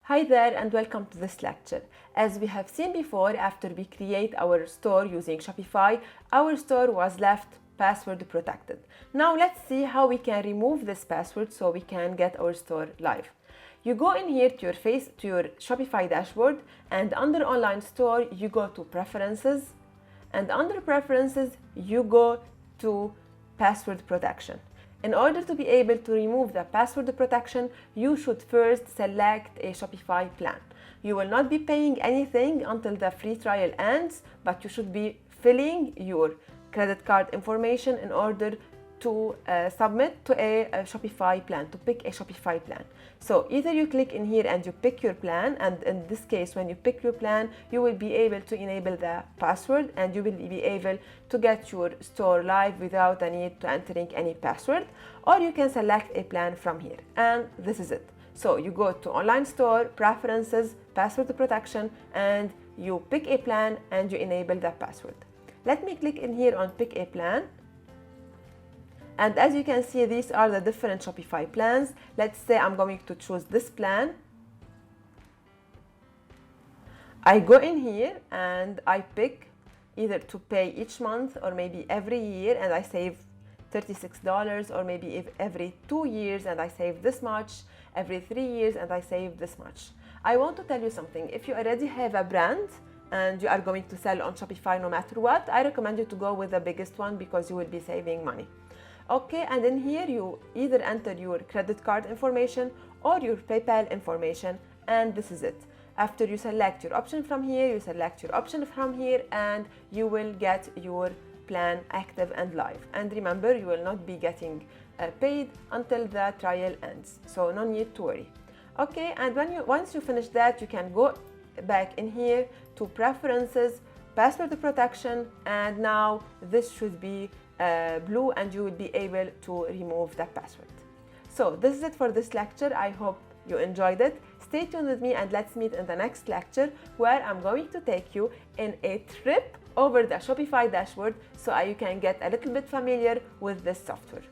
Hi there and welcome to this lecture. As we have seen before, after we create our store using Shopify, our store was left password protected. Now let's see how we can remove this password so we can get our store live. You go in here to your Shopify dashboard, and under online store you go to preferences, and under preferences you go to password protection. In order to be able to remove the password protection, you should first select a Shopify plan. You will not be paying anything until the free trial ends, but you should be filling your credit card information in order to submit to a Shopify plan, to pick a Shopify plan. So either you click in here and you pick your plan, and in this case when you pick your plan you will be able to enable the password and you will be able to get your store live without the need to entering any password, or you can select a plan from here, and this is it. So you go to online store, preferences, password protection, and you pick a plan and you enable the password. Let me click in here on pick a plan. And as you can see, these are the different Shopify plans. Let's say I'm going to choose this plan. I go in here and I pick either to pay each month or maybe every year, and I save $36, or maybe if every 2 years and I save this much, every 3 years and I save this much. I want to tell you something. If you already have a brand and you are going to sell on Shopify no matter what, I recommend you to go with the biggest one because you will be saving money. Okay, and in here you either enter your credit card information or your PayPal information, and this is it. After you select your option from here, you select your option from here, and you will get your plan active and live. And remember, you will not be getting paid until the trial ends, so no need to worry. Okay, and once you finish that, you can go back in here to preferences, password protection, and now this should be blue and you will be able to remove the password. So this is it for this lecture. I hope you enjoyed it. Stay tuned with me and let's meet in the next lecture, where I'm going to take you in a trip over the Shopify dashboard so you can get a little bit familiar with this software.